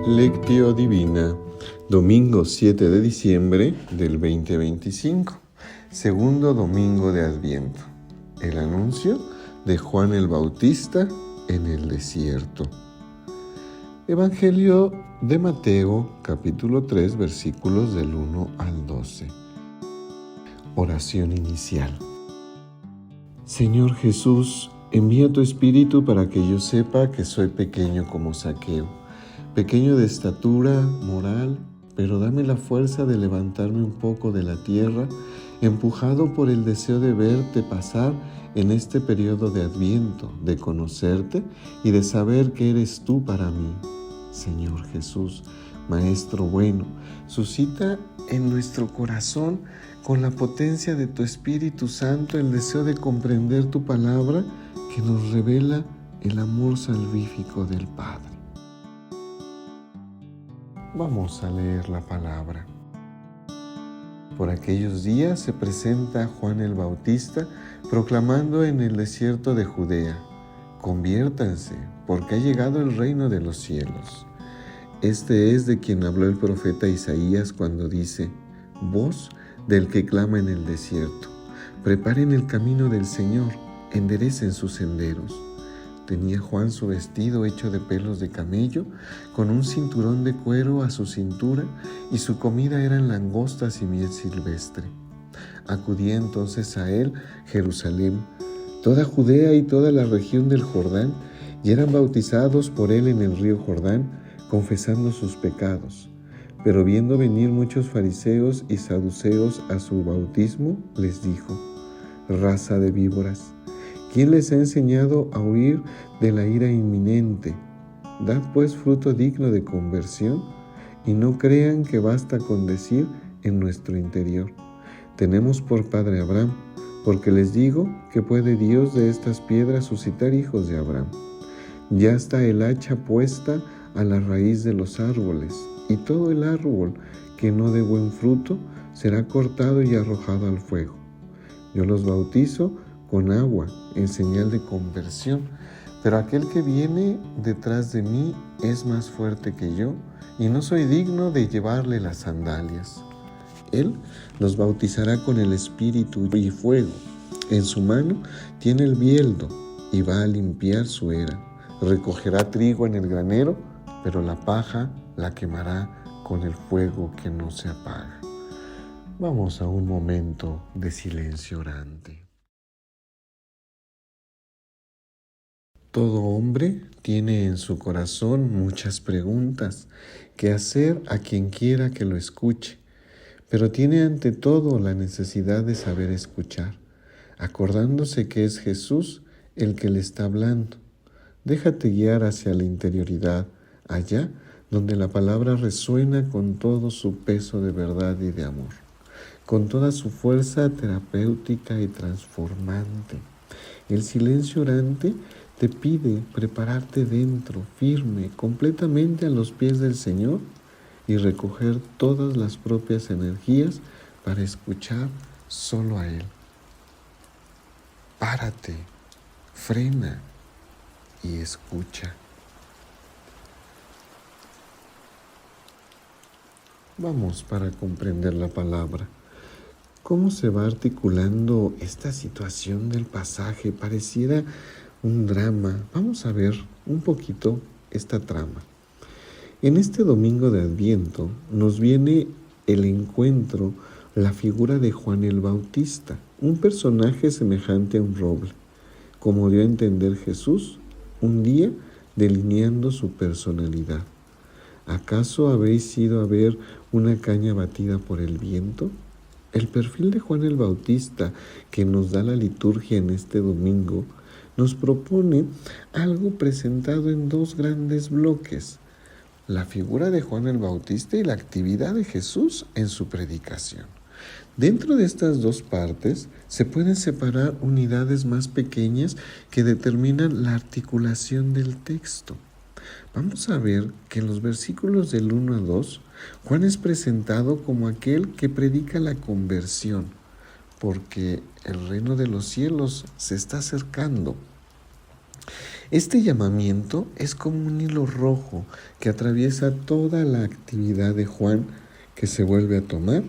Lectio Divina, domingo 7 de diciembre del 2025, segundo domingo de Adviento. El anuncio de Juan el Bautista en el desierto. Evangelio de Mateo, capítulo 3, versículos del 1 al 12. Oración inicial. Señor Jesús, envía tu Espíritu para que yo sepa que soy pequeño como Zaqueo, pequeño de estatura moral, pero dame la fuerza de levantarme un poco de la tierra, empujado por el deseo de verte pasar en este periodo de Adviento, de conocerte y de saber que eres tú para mí. Señor Jesús, Maestro bueno, suscita en nuestro corazón, con la potencia de tu Espíritu Santo, el deseo de comprender tu palabra que nos revela el amor salvífico del Padre. Vamos a leer la palabra. Por aquellos días se presenta Juan el Bautista proclamando en el desierto de Judea: conviértanse, porque ha llegado el reino de los cielos. Este es de quien habló el profeta Isaías cuando dice: voz del que clama en el desierto, preparen el camino del Señor, enderecen sus senderos. Tenía Juan su vestido hecho de pelos de camello, con un cinturón de cuero a su cintura, y su comida eran langostas y miel silvestre. Acudía entonces a él Jerusalén, toda Judea y toda la región del Jordán, y eran bautizados por él en el río Jordán, confesando sus pecados. Pero viendo venir muchos fariseos y saduceos a su bautismo, les dijo: raza de víboras, ¿quién les ha enseñado a huir de la ira inminente? Dad pues fruto digno de conversión, y no crean que basta con decir en nuestro interior: tenemos por padre Abraham, porque les digo que puede Dios de estas piedras suscitar hijos de Abraham. Ya está el hacha puesta a la raíz de los árboles, y todo el árbol que no dé buen fruto será cortado y arrojado al fuego. Yo los bautizo con agua en señal de conversión, pero aquel que viene detrás de mí es más fuerte que yo, y no soy digno de llevarle las sandalias. Él los bautizará con el Espíritu y fuego. En su mano tiene el bieldo y va a limpiar su era. Recogerá trigo en el granero, pero la paja la quemará con el fuego que no se apaga. Vamos a un momento de silencio orante. Todo hombre tiene en su corazón muchas preguntas que hacer a quien quiera que lo escuche, pero tiene ante todo la necesidad de saber escuchar, acordándose que es Jesús el que le está hablando. Déjate guiar hacia la interioridad, allá donde la palabra resuena con todo su peso de verdad y de amor, con toda su fuerza terapéutica y transformante. El silencio orante te pide prepararte dentro, firme, completamente a los pies del Señor, y recoger todas las propias energías para escuchar solo a Él. Párate, frena y escucha. Vamos para comprender la palabra. ¿Cómo se va articulando esta situación del pasaje? Pareciera un drama. Vamos a ver un poquito esta trama. En este domingo de Adviento nos viene el encuentro, la figura de Juan el Bautista, un personaje semejante a un roble, como dio a entender Jesús un día delineando su personalidad. ¿Acaso habéis ido a ver una caña batida por el viento? El perfil de Juan el Bautista que nos da la liturgia en este domingo nos propone algo presentado en dos grandes bloques: la figura de Juan el Bautista y la actividad de Jesús en su predicación. Dentro de estas dos partes se pueden separar unidades más pequeñas que determinan la articulación del texto. Vamos a ver que en los versículos del 1 a 2, Juan es presentado como aquel que predica la conversión, porque el reino de los cielos se está acercando. Este llamamiento es como un hilo rojo que atraviesa toda la actividad de Juan que se vuelve a tomar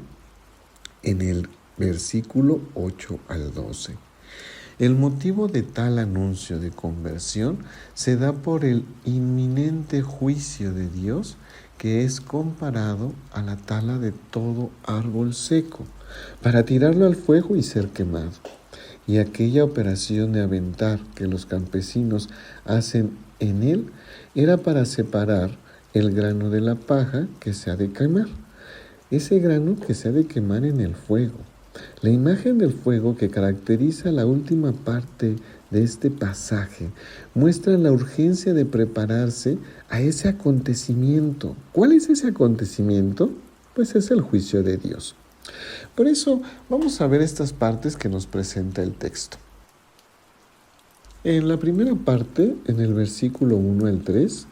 en el versículo 8 al 12. El motivo de tal anuncio de conversión se da por el inminente juicio de Dios que es comparado a la tala de todo árbol seco para tirarlo al fuego y ser quemado. Y aquella operación de aventar que los campesinos hacen en él era para separar el grano de la paja que se ha de quemar, ese grano que se ha de quemar en el fuego. La imagen del fuego que caracteriza la última parte de este pasaje muestra la urgencia de prepararse a ese acontecimiento. ¿Cuál es ese acontecimiento? Pues es el juicio de Dios. Por eso vamos a ver estas partes que nos presenta el texto. En la primera parte, en el versículo 1 al 3,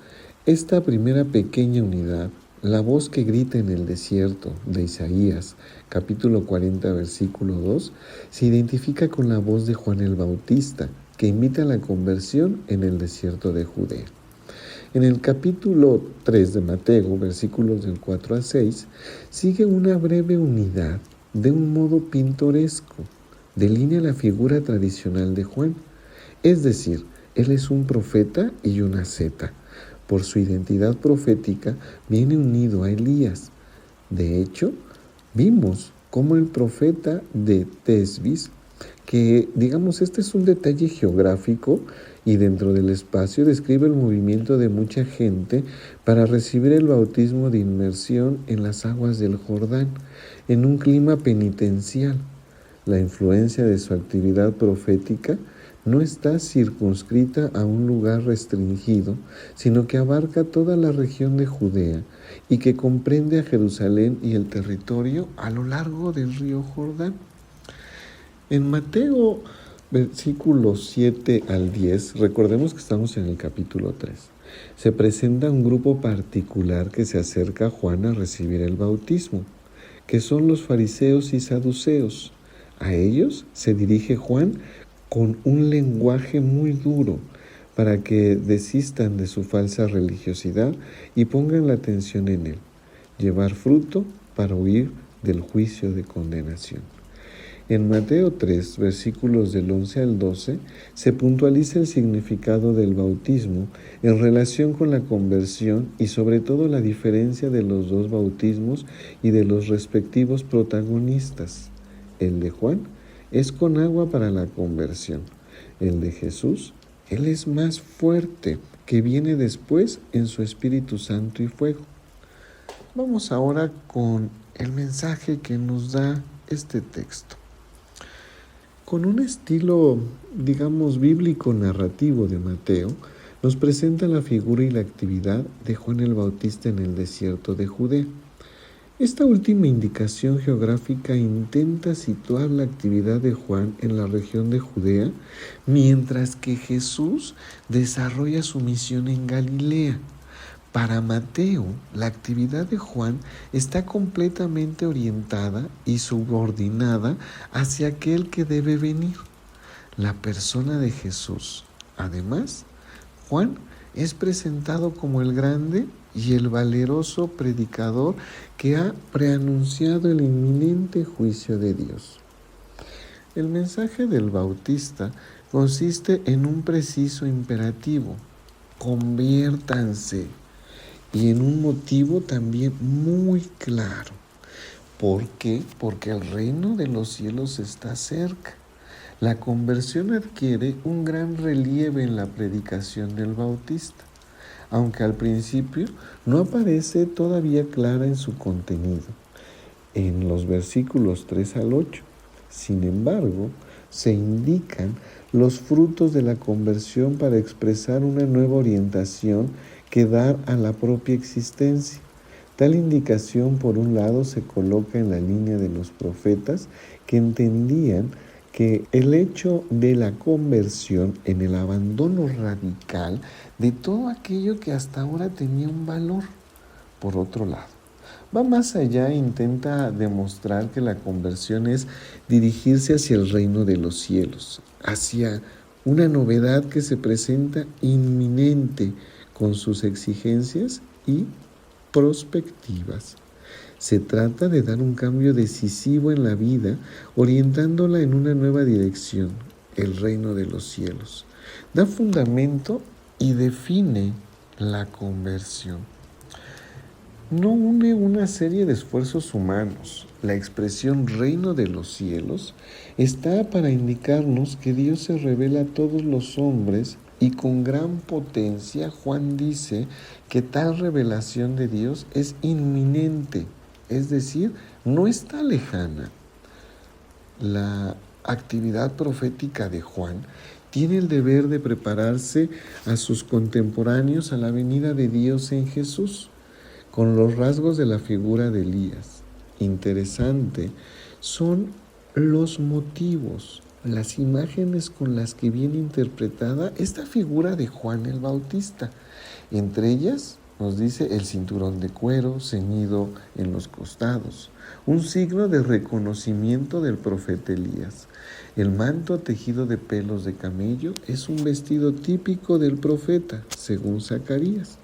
esta primera pequeña unidad, la voz que grita en el desierto de Isaías, capítulo 40, versículo 2, se identifica con la voz de Juan el Bautista, que invita a la conversión en el desierto de Judea. En el capítulo 3 de Mateo, versículos del 4 al 6, sigue una breve unidad de un modo pintoresco. Delinea la figura tradicional de Juan, es decir, él es un profeta y una asceta. Por su identidad profética viene unido a Elías. De hecho, vimos cómo el profeta de Tesbis, que digamos este es un detalle geográfico y dentro del espacio describe el movimiento de mucha gente para recibir el bautismo de inmersión en las aguas del Jordán, en un clima penitencial. La influencia de su actividad profética no está circunscrita a un lugar restringido, sino que abarca toda la región de Judea y que comprende a Jerusalén y el territorio a lo largo del río Jordán. En Mateo, versículos 7 al 10, recordemos que estamos en el capítulo 3, se presenta un grupo particular que se acerca a Juan a recibir el bautismo, que son los fariseos y saduceos. A ellos se dirige Juan con un lenguaje muy duro para que desistan de su falsa religiosidad y pongan la atención en él, llevar fruto para huir del juicio de condenación. En Mateo 3, versículos del 11 al 12, se puntualiza el significado del bautismo en relación con la conversión y sobre todo la diferencia de los dos bautismos y de los respectivos protagonistas. El de Juan es con agua para la conversión. El de Jesús, Él es más fuerte, que viene después en su Espíritu Santo y fuego. Vamos ahora con el mensaje que nos da este texto. Con un estilo, digamos, bíblico narrativo de Mateo, nos presenta la figura y la actividad de Juan el Bautista en el desierto de Judea. Esta última indicación geográfica intenta situar la actividad de Juan en la región de Judea, mientras que Jesús desarrolla su misión en Galilea. Para Mateo, la actividad de Juan está completamente orientada y subordinada hacia aquel que debe venir, la persona de Jesús. Además, Juan es presentado como el grande y el valeroso predicador que ha preanunciado el inminente juicio de Dios. El mensaje del Bautista consiste en un preciso imperativo: conviértanse. Y en un motivo también muy claro. ¿Por qué? Porque el reino de los cielos está cerca. La conversión adquiere un gran relieve en la predicación del Bautista, aunque al principio no aparece todavía clara en su contenido, en los versículos 3 al 8. Sin embargo, se indican los frutos de la conversión para expresar una nueva orientación que dar a la propia existencia. Tal indicación, por un lado, se coloca en la línea de los profetas que entendían que el hecho de la conversión en el abandono radical de todo aquello que hasta ahora tenía un valor. Por otro lado, va más allá e intenta demostrar que la conversión es dirigirse hacia el reino de los cielos, hacia una novedad que se presenta inminente con sus exigencias y prospectivas. Se trata de dar un cambio decisivo en la vida, orientándola en una nueva dirección, el reino de los cielos. Da fundamento y define la conversión. No une una serie de esfuerzos humanos. La expresión reino de los cielos está para indicarnos que Dios se revela a todos los hombres y con gran potencia. Juan dice que tal revelación de Dios es inminente, es decir, no está lejana. La actividad profética de Juan tiene el deber de prepararse a sus contemporáneos a la venida de Dios en Jesús, con los rasgos de la figura de Elías. Interesante son los motivos, las imágenes con las que viene interpretada esta figura de Juan el Bautista. Entre ellas nos dice el cinturón de cuero ceñido en los costados, un signo de reconocimiento del profeta Elías. El manto tejido de pelos de camello es un vestido típico del profeta, según Zacarías.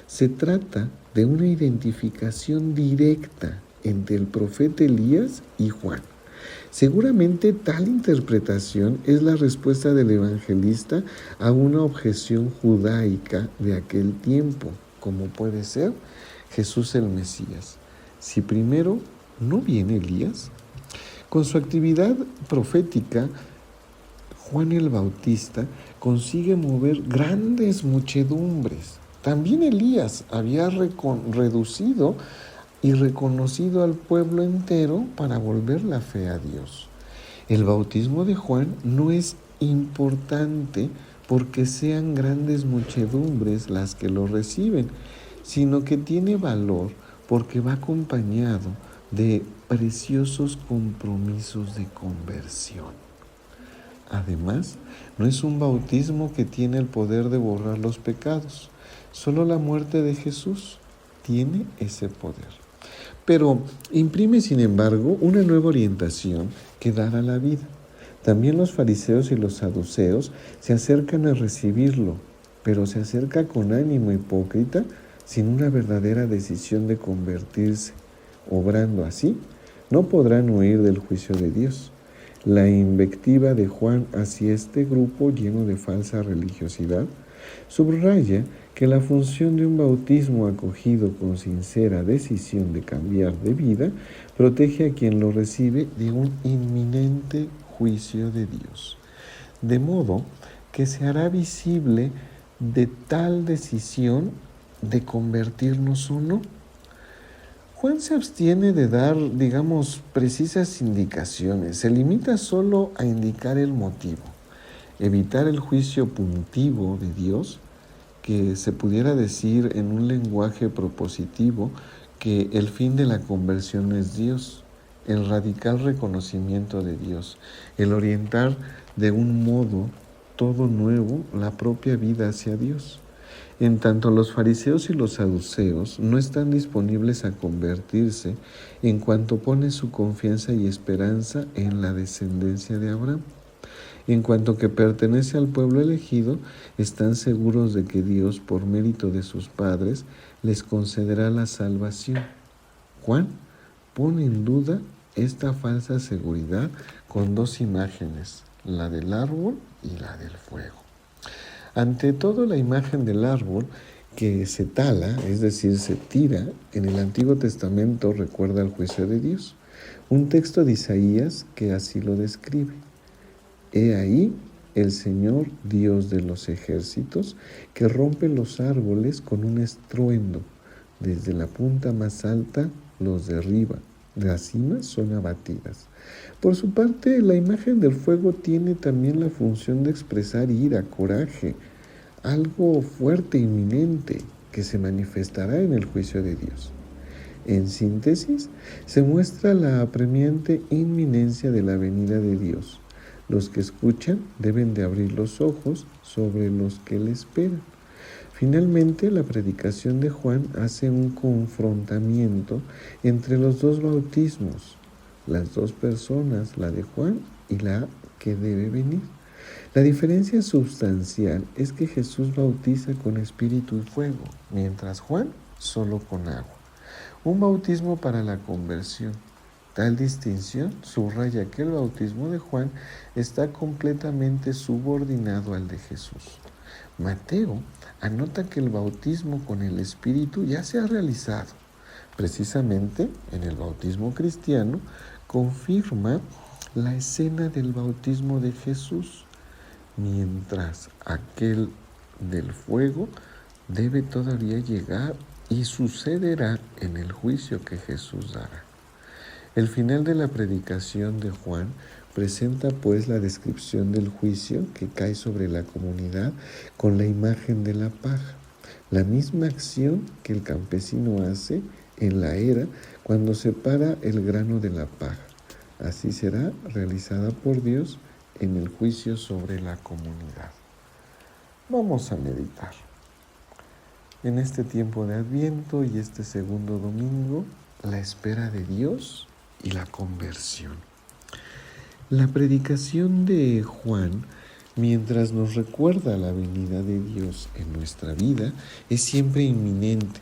Se trata de una identificación directa entre el profeta Elías y Juan. Seguramente tal interpretación es la respuesta del evangelista a una objeción judaica de aquel tiempo, como puede ser Jesús el Mesías. Si primero no viene Elías, con su actividad profética, Juan el Bautista consigue mover grandes muchedumbres. También Elías había reducido y reconocido al pueblo entero para volver la fe a Dios. El bautismo de Juan no es importante porque sean grandes muchedumbres las que lo reciben, sino que tiene valor porque va acompañado de preciosos compromisos de conversión. Además, no es un bautismo que tiene el poder de borrar los pecados. Solo la muerte de Jesús tiene ese poder. Pero imprime, sin embargo, una nueva orientación que dar a la vida. También los fariseos y los saduceos se acercan a recibirlo, pero se acerca con ánimo hipócrita, sin una verdadera decisión de convertirse. Obrando así, no podrán huir del juicio de Dios. La invectiva de Juan hacia este grupo lleno de falsa religiosidad subraya que la función de un bautismo acogido con sincera decisión de cambiar de vida protege a quien lo recibe de un inminente juicio de Dios, de modo que se hará visible de tal decisión de convertirnos o no. Juan se abstiene de dar, precisas indicaciones, se limita solo a indicar el motivo, evitar el juicio puntivo de Dios, que se pudiera decir en un lenguaje propositivo que el fin de la conversión es Dios, el radical reconocimiento de Dios, el orientar de un modo todo nuevo la propia vida hacia Dios. En tanto, los fariseos y los saduceos no están disponibles a convertirse en cuanto ponen su confianza y esperanza en la descendencia de Abraham. En cuanto que pertenece al pueblo elegido, están seguros de que Dios, por mérito de sus padres, les concederá la salvación. Juan pone en duda esta falsa seguridad con dos imágenes, la del árbol y la del fuego. Ante todo, la imagen del árbol que se tala, es decir, se tira, en el Antiguo Testamento recuerda el juicio de Dios. Un texto de Isaías que así lo describe. He ahí el Señor, Dios de los ejércitos, que rompe los árboles con un estruendo. Desde la punta más alta los derriba, las cimas son abatidas. Por su parte, la imagen del fuego tiene también la función de expresar ira, coraje, algo fuerte, inminente, que se manifestará en el juicio de Dios. En síntesis, se muestra la apremiante inminencia de la venida de Dios. Los que escuchan deben de abrir los ojos sobre los que le esperan. Finalmente, la predicación de Juan hace un confrontamiento entre los dos bautismos, las dos personas, la de Juan y la que debe venir. La diferencia sustancial es que Jesús bautiza con espíritu y fuego, mientras Juan solo con agua. Un bautismo para la conversión. Tal distinción subraya que el bautismo de Juan está completamente subordinado al de Jesús. Mateo anota que el bautismo con el Espíritu ya se ha realizado. Precisamente en el bautismo cristiano confirma la escena del bautismo de Jesús, mientras aquel del fuego debe todavía llegar y sucederá en el juicio que Jesús dará. El final de la predicación de Juan presenta pues la descripción del juicio que cae sobre la comunidad con la imagen de la paja, la misma acción que el campesino hace en la era cuando separa el grano de la paja. Así será realizada por Dios en el juicio sobre la comunidad. Vamos a meditar. En este tiempo de Adviento y este segundo domingo, la espera de Dios y la conversión. La predicación de Juan, mientras nos recuerda la venida de Dios en nuestra vida, es siempre inminente.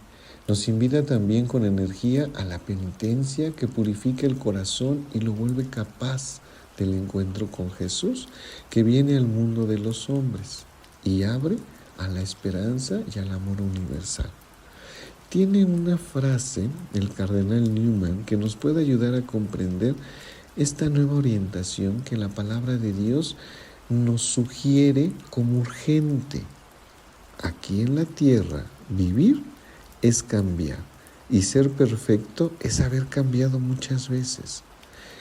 Nos invita también con energía a la penitencia que purifica el corazón y lo vuelve capaz del encuentro con Jesús, que viene al mundo de los hombres y abre a la esperanza y al amor universal. Tiene una frase del cardenal Newman que nos puede ayudar a comprender esta nueva orientación que la palabra de Dios nos sugiere como urgente. Aquí en la tierra, vivir es cambiar y ser perfecto es haber cambiado muchas veces.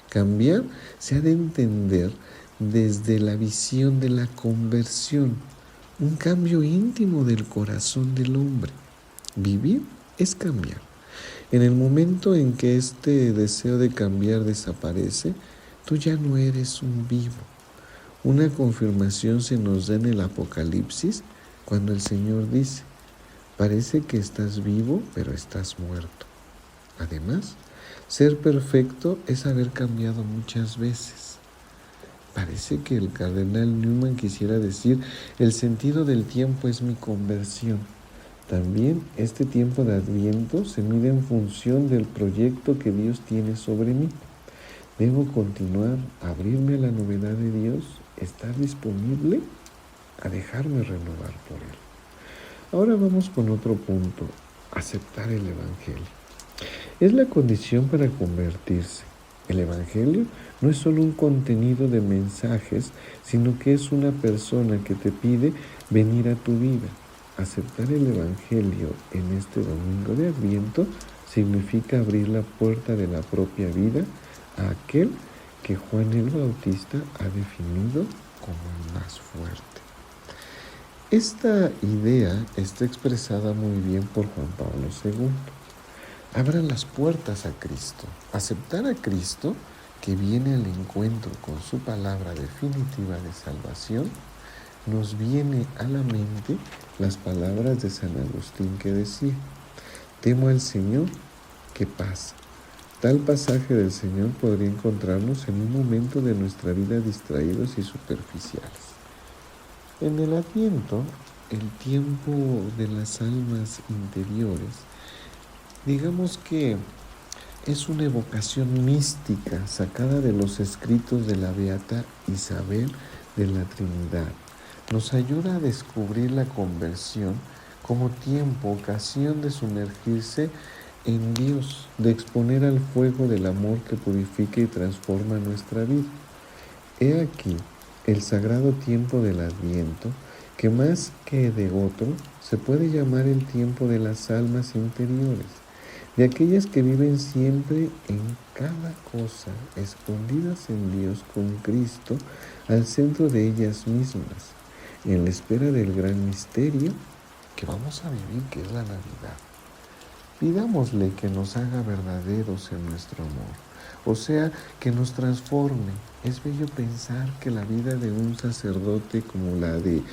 Cambiar se ha de entender desde la visión de la conversión, un cambio íntimo del corazón del hombre. Vivir es cambiar. En el momento en que este deseo de cambiar desaparece, tú ya no eres un vivo. Una confirmación se nos da en el Apocalipsis cuando el Señor dice: parece que estás vivo, pero estás muerto. Además, ser perfecto es haber cambiado muchas veces. Parece que el cardenal Newman quisiera decir: el sentido del tiempo es mi conversión. También este tiempo de Adviento se mide en función del proyecto que Dios tiene sobre mí. Debo continuar, abrirme a la novedad de Dios, estar disponible a dejarme renovar por Él. Ahora vamos con otro punto: aceptar el Evangelio. Es la condición para convertirse. El Evangelio no es solo un contenido de mensajes, sino que es una persona que te pide venir a tu vida. Aceptar el Evangelio en este domingo de Adviento significa abrir la puerta de la propia vida a aquel que Juan el Bautista ha definido como el más fuerte. Esta idea está expresada muy bien por Juan Pablo II. Abran las puertas a Cristo. Aceptar a Cristo, que viene al encuentro con su palabra definitiva de salvación, nos viene a la mente las palabras de San Agustín que decía: temo al Señor, ¿qué pasa? Tal pasaje del Señor podría encontrarnos en un momento de nuestra vida distraídos y superficiales. En el Adviento, el tiempo de las almas interiores, digamos que es una evocación mística sacada de los escritos de la beata Isabel de la Trinidad. Nos ayuda a descubrir la conversión como tiempo, ocasión de sumergirse en Dios, de exponer al fuego del amor que purifica y transforma nuestra vida. He aquí el sagrado tiempo del Adviento, que más que de otro, se puede llamar el tiempo de las almas interiores, de aquellas que viven siempre en cada cosa, escondidas en Dios con Cristo al centro de ellas mismas, en la espera del gran misterio que vamos a vivir, que es la Navidad. Pidámosle que nos haga verdaderos en nuestro amor, o sea, que nos transforme. Es bello pensar que la vida de un sacerdote como la de,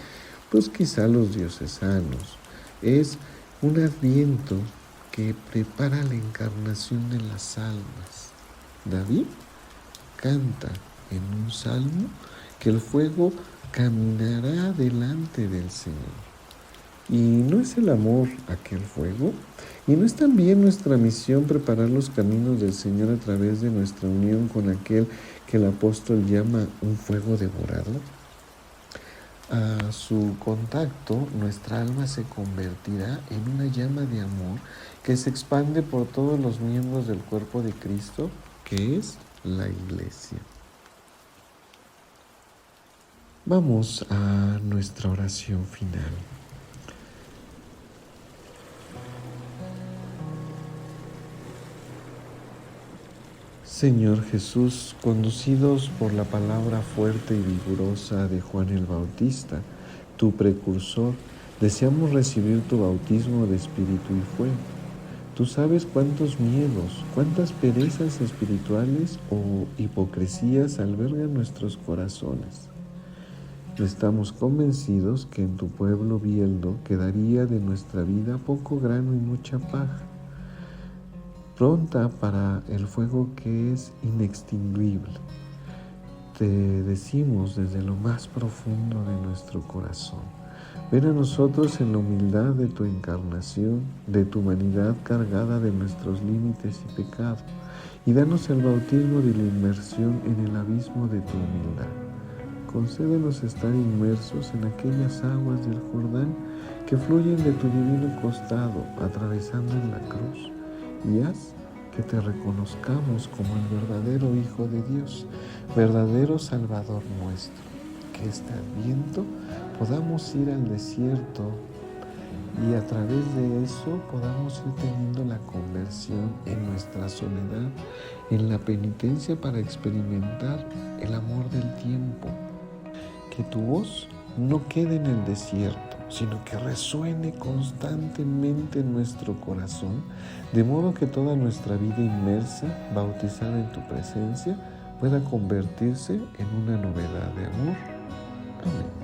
quizá los diocesanos, es un Adviento que prepara la encarnación de las almas. David canta en un salmo que el fuego caminará delante del Señor. ¿Y no es el amor aquel fuego? ¿Y no es también nuestra misión preparar los caminos del Señor a través de nuestra unión con aquel que el apóstol llama un fuego devorador? A su contacto, nuestra alma se convertirá en una llama de amor que se expande por todos los miembros del cuerpo de Cristo, que es la Iglesia. Vamos a nuestra oración final. Señor Jesús, conducidos por la palabra fuerte y vigorosa de Juan el Bautista, tu precursor, deseamos recibir tu bautismo de espíritu y fuego. Tú sabes cuántos miedos, cuántas perezas espirituales o hipocresías albergan nuestros corazones. Estamos convencidos que en tu pueblo bieldo quedaría de nuestra vida poco grano y mucha paja, pronta para el fuego que es inextinguible. Te decimos desde lo más profundo de nuestro corazón, ven a nosotros en la humildad de tu encarnación, de tu humanidad cargada de nuestros límites y pecado, y danos el bautismo de la inmersión en el abismo de tu humildad. Concédenos estar inmersos en aquellas aguas del Jordán que fluyen de tu divino costado, atravesando en la cruz, y haz que te reconozcamos como el verdadero Hijo de Dios, verdadero Salvador nuestro, que este Adviento podamos ir al desierto y a través de eso podamos ir teniendo la conversión en nuestra soledad, en la penitencia para experimentar el amor del tiempo. Que tu voz no quede en el desierto, sino que resuene constantemente en nuestro corazón, de modo que toda nuestra vida inmersa, bautizada en tu presencia, pueda convertirse en una novedad de amor. Amén.